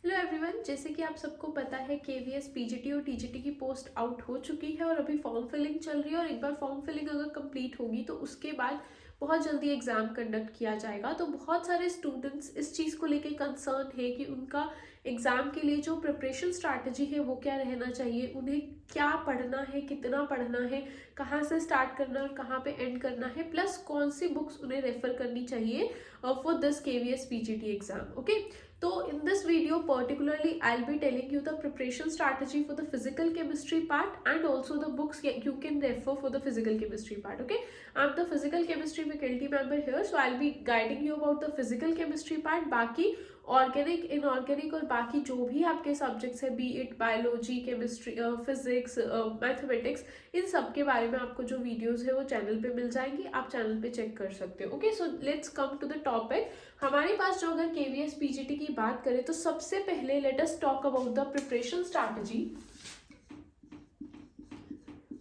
Hello everyone, जैसे कि आप सबको पता है केवीएस पीजीटी और टीजीटी की पोस्ट आउट हो चुकी है और अभी फॉर्म फिलिंग चल रही है। और एक बार फॉर्म फिलिंग अगर कंप्लीट होगी तो उसके बाद बहुत जल्दी एग्जाम कंडक्ट किया जाएगा। तो बहुत सारे स्टूडेंट्स इस चीज़ को लेके कंसर्न है कि उनका एग्जाम के लिए जो प्रिपरेशन स्ट्रैटेजी है वो क्या रहना चाहिए, उन्हें क्या पढ़ना है, कितना पढ़ना है, कहाँ से स्टार्ट करना है और कहाँ पे एंड करना है, प्लस कौन सी बुक्स उन्हें रेफर करनी चाहिए for this KVS PGT exam. Okay, so in this video particularly I'll be telling you the preparation strategy for the physical chemistry part and also the books you can refer for the physical chemistry part. Okay, I'm the physical chemistry faculty member here, so I'll be guiding you about the physical chemistry part. बाकी organic, inorganic और बाकी जो भी आपके subjects है, be it biology, chemistry, physics, mathematics, इन सब के बारे में आपको जो वीडियोस है वो चैनल पे मिल जाएंगी, आप चैनल पे चेक कर सकते हो। Okay, so let's come to the topic. हमारे पास जो अगर केवीएस पीजीटी की बात करें तो सबसे पहले let us talk about the preparation strategy.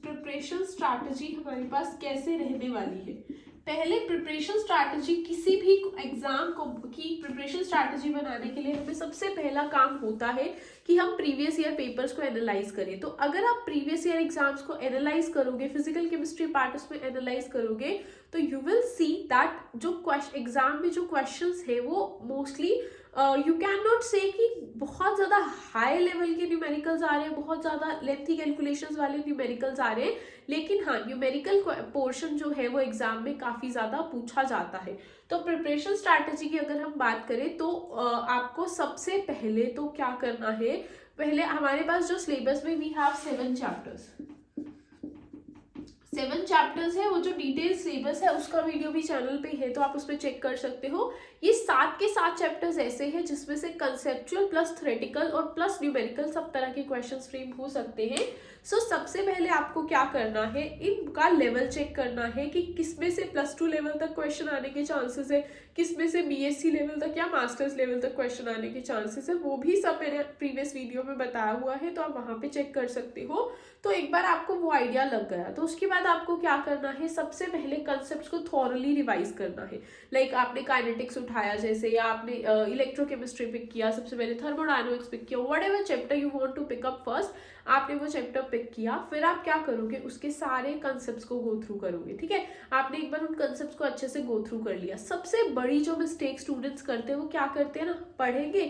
Preparation strategy हमारे पास कैसे रहने वाली है। पहले प्रिपरेशन स्ट्रैटेजी, किसी भी एग्जाम को की प्रिपरेशन स्ट्रैटेजी बनाने के लिए हमें सबसे पहला काम होता है कि हम प्रीवियस ईयर पेपर्स को एनालाइज करें। तो अगर आप प्रीवियस ईयर एग्जाम्स को एनालाइज करोगे, फिजिकल केमिस्ट्री पार्ट उसमें एनालाइज करोगे, तो यू विल सी दैट जो एग्जाम में जो क्वेश्चंस है वो मोस्टली यू कैन नॉट से कि बहुत ज़्यादा हाई लेवल के न्यूमेरिकल्स आ रहे हैं, बहुत ज़्यादा लेंथी कैलकुलेशंस वाले न्यूमेरिकल्स आ रहे हैं, लेकिन हाँ न्यूमेरिकल पोर्शन जो है वो एग्जाम में काफ़ी ज़्यादा पूछा जाता है। तो प्रिपरेशन स्ट्रैटेजी की अगर हम बात करें तो आपको सबसे पहले तो क्या करना है, पहले हमारे पास जो सिलेबस में वी हैव 7 चैप्टर्स, 7 चैप्टर्स है। वो जो डिटेल सिलेबस है उसका वीडियो भी चैनल पे है, तो आप उसमें चेक कर सकते हो। ये 7 के 7 चैप्टर्स ऐसे हैं जिसमें से कंसेप्चुअल प्लस थ्योरेटिकल और प्लस न्यूमेरिकल सब तरह के क्वेश्चंस फ्रेम हो सकते हैं। सो सबसे पहले आपको क्या करना है, इनका लेवल चेक करना है कि किसमें से +2 लेवल तक क्वेश्चन आने के चांसेस है, किसमें से बीएससी लेवल तक या मास्टर्स लेवल तक क्वेश्चन आने के चांसेस है। वो भी सब मैंने प्रीवियस वीडियो में बताया हुआ है, तो आप वहाँ पे चेक कर सकते हो। तो एक बार आपको वो आइडिया लग गया तो उसके बाद आपको क्या करना है, सबसे पहले कंसेप्ट को थॉरली रिवाइज करना है। लाइक आपने काइनेटिक्स उठाया जैसे, या आपने इलेक्ट्रोकेमिस्ट्री पिक किया, सबसे पहले थर्मोडायनामिक्स पिक किया, whatever chapter you want to pick up first, आपने वो चैप्टर पिक किया। फिर आप क्या करोगे, उसके सारे कंसेप्ट्स को गो थ्रू करोगे। ठीक है, आपने एक बार उन कंसेप्ट्स को अच्छे से गो थ्रू कर लिया। सबसे बड़ी जो मिस्टेक स्टूडेंट्स करते हैं वो क्या करते हैं ना, पढ़ेंगे,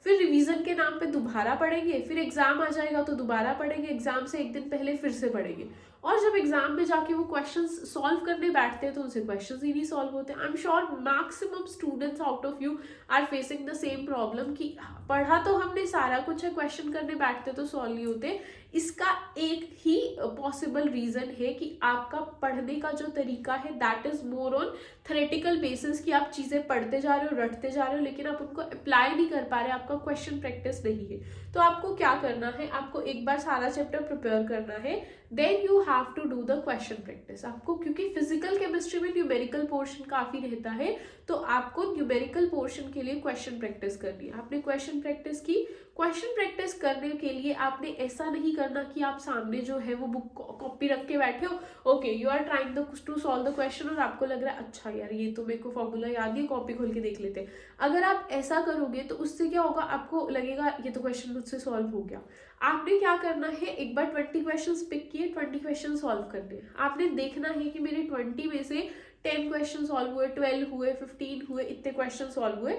फिर रिवीजन के नाम पे दोबारा पढ़ेंगे, फिर एग्जाम आ जाएगा तो दोबारा पढ़ेंगे, एग्जाम से एक दिन पहले फिर से पढ़ेंगे, और जब एग्जाम में जाके वो क्वेश्चंस सॉल्व करने बैठते हैं तो उनसे क्वेश्चंस ही नहीं सॉल्व होते। I am sure maximum students out of you are facing the same problem कि पढ़ा तो हमने सारा कुछ है, क्वेश्चन करने बैठते तो सॉल्व नहीं होते। इसका एक ही पॉसिबल रीजन है कि आपका पढ़ने का जो तरीका है that is more on theoretical basis, कि आप चीजें पढ़ते जा रहे हो, रटते जा रहे हो, लेकिन आप उनको अप्लाई नहीं कर पा रहे, आपका क्वेश्चन प्रैक्टिस नहीं है। तो आपको क्या करना है, आपको एक बार सारा चैप्टर प्रिपेयर करना है, then you have to do the question practice. आपको क्योंकि फिजिकल केमिस्ट्री में न्यूमेरिकल पोर्शन काफी रहता है, तो आपको न्यूमेरिकल पोर्शन के लिए क्वेश्चन प्रैक्टिस करनी है। आपने क्वेश्चन प्रैक्टिस की, क्वेश्चन प्रैक्टिस करने के लिए आपने ऐसा नहीं करना कि आप सामने जो है वो बुक कॉपी रख के बैठे हो, okay you are trying to solve the question, और आपको लग रहा है अच्छा यार ये तो मेरे को फॉर्मूला याद है, कॉपी खोल के देख लेते हैं। अगर आप ऐसा करोगे तो उससे क्या होगा, आपको लगेगा ये तो क्वेश्चन मुझसे सॉल्व हो गया। आपने क्या करना है, एक बार 20 क्वेश्चंस पिक किए, 20 क्वेश्चन सॉल्व करने हैं। आपने देखना है कि मेरे 20 में से 10 क्वेश्चन सॉल्व हुए, 12 हुए, 15 हुए, इतने क्वेश्चन सॉल्व हुए।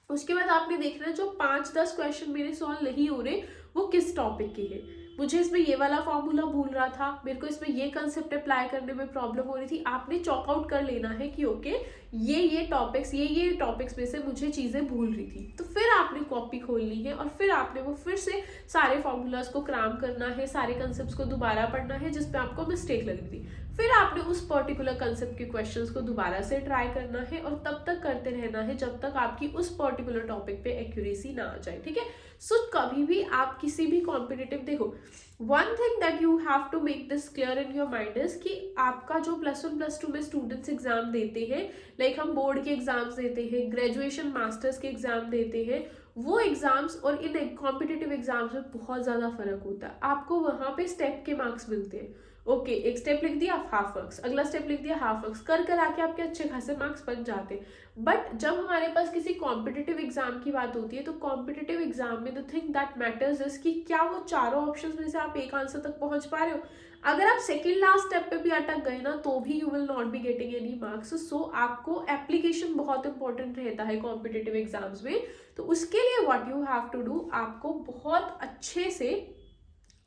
उसके बाद आपने देखना है जो 5-10 क्वेश्चन मेरे सॉल्व नहीं हो रहे वो किस टॉपिक के हैं। मुझे इसमें ये वाला फॉर्मूला भूल रहा था, मेरे को इसमें ये कंसेप्ट अप्लाई करने में प्रॉब्लम हो रही थी। आपने चॉक आउट कर लेना है कि ओके ये टॉपिक्स में से मुझे चीजें भूल रही थी। तो फिर आपने कॉपी खोलनी है और फिर आपने वो फिर से सारे फॉर्मूलाज को क्राम करना है, सारे कंसेप्ट को दोबारा पढ़ना है जिसपे आपको मिस्टेक लग रही थी। फिर आपने उस पर्टिकुलर कंसेप्ट के क्वेश्चंस को दोबारा से ट्राई करना है और तब तक करते रहना है जब तक आपकी उस पर्टिकुलर टॉपिक पे एक्यूरेसी ना आ जाए। ठीक है, सो कभी भी आप किसी भी कॉम्पिटिटिव, देखो one thing that you have to make this clear in your mind is कि आपका जो +1 +2 में स्टूडेंट्स एग्जाम देते हैं, लाइक हम बोर्ड के एग्जाम्स देते हैं, ग्रेजुएशन मास्टर्स के एग्जाम देते हैं, वो एग्जाम्स और इन कॉम्पिटिटिव एग्जाम्स में बहुत ज़्यादा फर्क होता है। आपको वहाँ पे स्टेप के मार्क्स मिलते हैं, ओके, एक स्टेप लिख दिया हाफ वर्क्स, अगला स्टेप लिख दिया हाफ वर्क्स, कर कर आके आपके अच्छे खासे मार्क्स बन जाते। बट जब हमारे पास किसी कॉम्पिटिटिव एग्जाम की बात होती है तो कॉम्पिटिटिव एग्जाम में the thing that matters is कि क्या वो चारों ऑप्शंस में से आप एक आंसर तक पहुंच पा रहे हो। अगर आप सेकेंड लास्ट स्टेप पे भी अटक गए ना तो भी you will not be getting any marks. So आपको एप्लीकेशन बहुत इंपॉर्टेंट रहता है कॉम्पिटिटिव एग्जाम्स में। तो उसके लिए what you have to do, आपको बहुत अच्छे से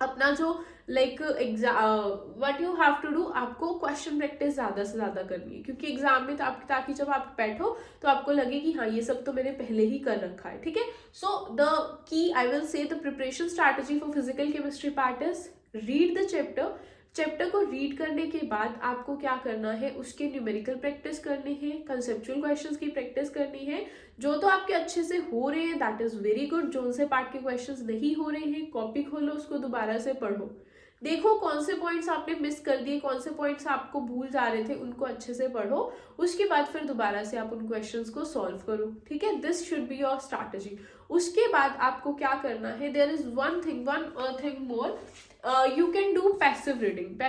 अपना जो what you have to do, आपको क्वेश्चन प्रैक्टिस ज्यादा से ज्यादा करनी है, क्योंकि एग्जाम में ताकि जब आप बैठो तो आपको लगे कि हाँ ये सब तो मैंने पहले ही कर रखा है। ठीक है, so the key I will say the preparation strategy for physical chemistry part is read the chapter को रीड करने के बाद आपको क्या करना है, उसके न्यूमेरिकल प्रैक्टिस करनी है, कंसेप्चुअल क्वेश्चंस की प्रैक्टिस करनी है। जो तो आपके अच्छे से हो रहे हैं दैट इज वेरी गुड, जो उनसे पार्ट के क्वेश्चंस नहीं हो रहे हैं कॉपी खोलो, उसको दोबारा से पढ़ो, देखो कौन से पॉइंट्स आपने मिस कर दिए, कौन से पॉइंट्स आपको भूल जा रहे थे, उनको अच्छे से पढ़ो। उसके बाद फिर दोबारा से आप उन क्वेश्चंस को सॉल्व करो। ठीक है, this should be your strategy. उसके बाद आपको क्या करना है, there is one thing more, you can do passive reading,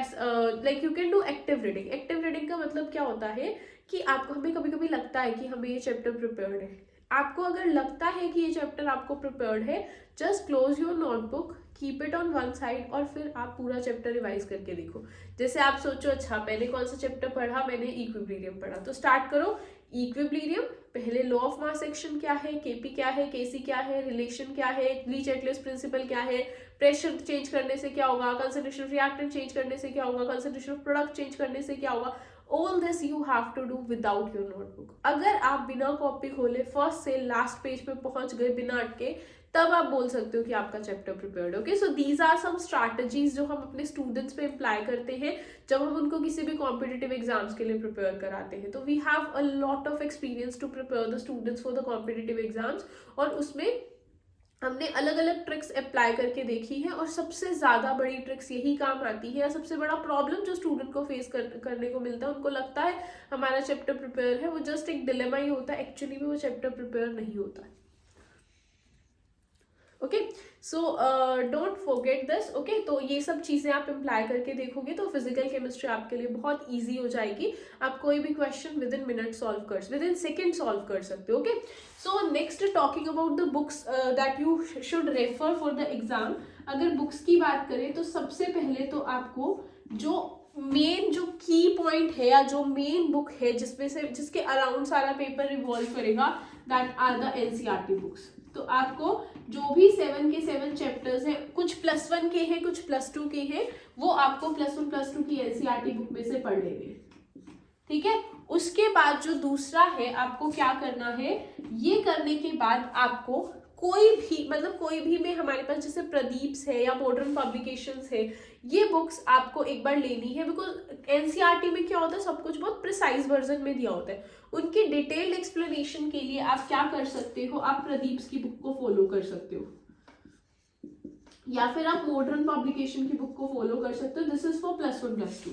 like you can do active reading. Active reading का मतलब क्या होता है कि आपको, हमें कभी कभी लगता है कि हमें ये चैप्टर प्रिपेयर्ड है, आपको अगर लगता है कि ये चैप्टर आपको प्रिपेयर्ड है, just close your notebook, keep it on one side और फिर आप पूरा चैप्टर रिवाइज करके देखो। जैसे आप सोचो अच्छा मैंने कौन सा चैप्टर पढ़ा, मैंने इक्विलिब्रियम पढ़ा, तो स्टार्ट करो इक्विलिब्रियम, पहले लॉ ऑफ मास एक्शन क्या है, केपी क्या है, केसी क्या है, रिलेशन क्या है, ली-चैटलेस प्रिंसिपल क्या है, प्रेशर चेंज करने से क्या होगा, कंसंट्रेशन ऑफ रिएक्टेंट चेंज करने से क्या होगा, कंसंट्रेशन ऑफ प्रोडक्ट चेंज करने से क्या होगा। All this you have to do without your notebook. अगर आप बिना कॉपी खोले फर्स्ट से लास्ट पेज पे पहुंच गए बिना अटके, तब आप बोल सकते हो कि आपका chapter prepared. Okay, so these are some strategies जो हम अपने स्टूडेंट्स पे अप्लाई करते हैं जब हम उनको किसी भी कॉम्पिटिटिव एग्जाम्स के लिए प्रिपेयर कराते हैं। तो we have a lot of experience to prepare the students for the competitive exams, और उसमें हमने अलग अलग ट्रिक्स अप्लाई करके देखी है, और सबसे ज्यादा बड़ी ट्रिक्स यही काम आती है। सबसे बड़ा प्रॉब्लम जो स्टूडेंट को फेस करने को मिलता है, उनको लगता है हमारा चैप्टर प्रिपेयर है, वो जस्ट एक डिलेमा ही होता है, एक्चुअली में वो चैप्टर प्रिपेयर नहीं होता है। Okay, so don't forget this. Okay, तो ये सब चीजें आप अप्लाई करके देखोगे तो फिजिकल केमिस्ट्री आपके लिए बहुत इजी हो जाएगी। आप कोई भी question with in minute with in second solve कर सकते हो। Okay, so next talking about the books that you should refer for the exam. अगर बुक्स की बात करें तो सबसे पहले तो आपको जो मेन जो की पॉइंट है या जो मेन बुक है जिसके अराउंड सारा पेपर रिवॉल्व करेगा, that are the NCERT books. तो आपको जो भी 7 के 7 चैप्टर्स हैं, कुछ +1 के हैं, कुछ +2 के हैं, वो आपको +1 +2 की एनसीईआरटी बुक में से पढ़ लेंगे। ठीक है, उसके बाद जो दूसरा है, आपको क्या करना है, ये करने के बाद आपको कोई भी में हमारे पास जैसे प्रदीप्स है या मॉडर्न पब्लिकेशंस है, ये बुक्स आपको एक बार लेनी है, बिकॉज एनसीईआरटी में क्या होता है, सब कुछ बहुत प्रिसाइज वर्जन में दिया होता है। उनकी डिटेल्ड एक्सप्लेनेशन के लिए आप क्या कर सकते हो, आप प्रदीप्स की बुक को फॉलो कर सकते हो, या फिर आप मॉडर्न पब्लिकेशन की बुक को फॉलो कर सकते हो। This is for +1 +2।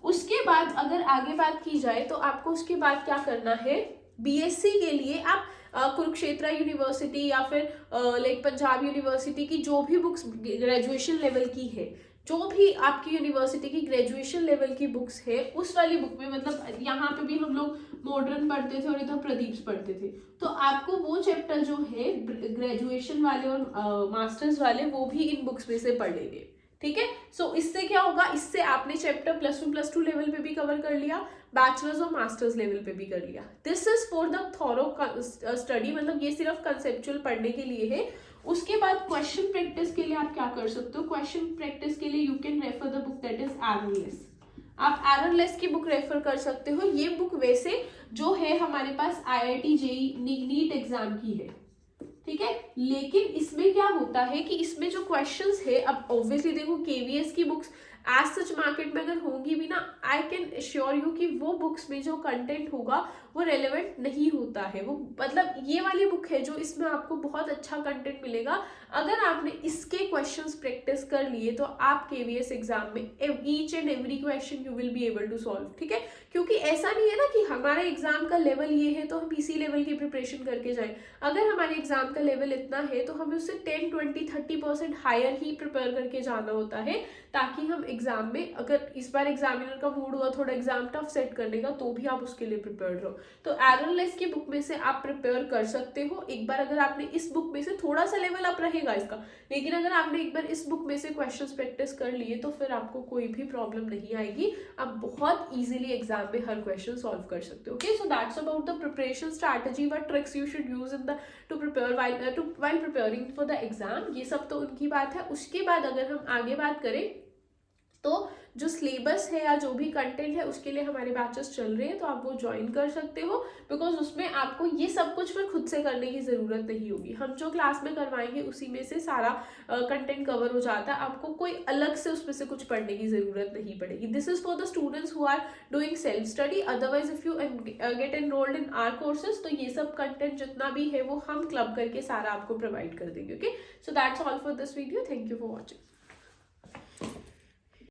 उसके बाद अगर आगे बात की जाए तो आपको उसके बाद क्या करना है, बीएससी के लिए आप कुरुक्षेत्र यूनिवर्सिटी या फिर लाइक पंजाब यूनिवर्सिटी की जो भी बुक्स ग्रेजुएशन लेवल की है, जो भी आपकी यूनिवर्सिटी की ग्रेजुएशन लेवल की बुक्स है, उस वाली बुक में, मतलब यहाँ पे भी हम लोग मॉडर्न पढ़ते थे और इधर प्रदीप्स पढ़ते थे, तो आपको वो चैप्टर जो है ग्रेजुएशन वाले और मास्टर्स वाले, वो भी इन बुक्स में से पढ़ लेंगे। ठीक है, सो इससे क्या होगा, इससे आपने चैप्टर +1 +2 लेवल पे भी कवर कर लिया, बैचलर्स और मास्टर्स लेवल पे भी कर लिया। This is for the thorough study, मतलब ये सिर्फ कंसेप्चुअल पढ़ने के लिए है। उसके बाद क्वेश्चन प्रैक्टिस के लिए आप क्या कर सकते हो, क्वेश्चन प्रैक्टिस के लिए you can refer the book that is errorless. आप एररलेस की बुक रेफर कर सकते हो। ये बुक वैसे जो है हमारे पास IIT JEE नीट एग्जाम की है, ठीक है, लेकिन इसमें क्या होता है कि इसमें जो क्वेश्चंस है, अब ऑब्वियसली देखो KVS की बुक्स एज सच मार्केट में अगर होंगी भी ना, आई कैन अश्योर यू कि वो बुक्स में जो कंटेंट होगा वो रेलेवेंट नहीं होता है। वो मतलब ये वाली बुक है जो इसमें आपको बहुत अच्छा कंटेंट मिलेगा। अगर आपने इसके क्वेश्चंस प्रैक्टिस कर लिए तो आप KVS एग्जाम में each and every question you will be able to solve, ठीक है। क्योंकि ऐसा नहीं है ना कि हमारा एग्जाम का लेवल ये है तो हम इसी लेवल की प्रिपरेशन करके जाएं। अगर हमारे एग्जाम का लेवल इतना है तो हमें उससे 10, 20, 30% हायर ही प्रिपेयर करके जाना होता है, ताकि हम एग्जाम में, अगर इस बार एग्जामिनर का मूड हुआ थोड़ा एग्जाम टफ सेट करने का, तो भी आप उसके लिए प्रिपेयर रहो। तो एरनलेस की बुक में से आप प्रिपेयर कर सकते हो। एक बार अगर आपने इस बुक में से, थोड़ा सा लेवल अप रहेगा इसका, लेकिन अगर आपने एक बार इस बुक में से क्वेश्चंस प्रैक्टिस कर लिए तो फिर आपको कोई भी प्रॉब्लम नहीं आएगी। आप बहुत इजीली एग्जाम में हर क्वेश्चन सॉल्व कर सकते हो। Okay, so that's about the preparation strategy, what tricks you should use in the two prepare while preparing for the exam. ये सब तो उनकी बात है। उसके बाद अगर हम आगे बात करें तो जो सिलेबस है या जो भी कंटेंट है उसके लिए हमारे बैचेस चल रहे हैं, तो आप वो ज्वाइन कर सकते हो, बिकॉज उसमें आपको ये सब कुछ फिर खुद से करने की ज़रूरत नहीं होगी। हम जो क्लास में करवाएंगे उसी में से सारा कंटेंट कवर हो जाता है। आपको कोई अलग से उसमें से कुछ पढ़ने की ज़रूरत नहीं पड़ेगी। This is for the students who are doing self study. Otherwise if you get enrolled in our courses, तो ये सब कंटेंट जितना भी है वो हम क्लब करके सारा आपको प्रोवाइड कर देंगे। Okay, so that's all for this video. Thank you for watching.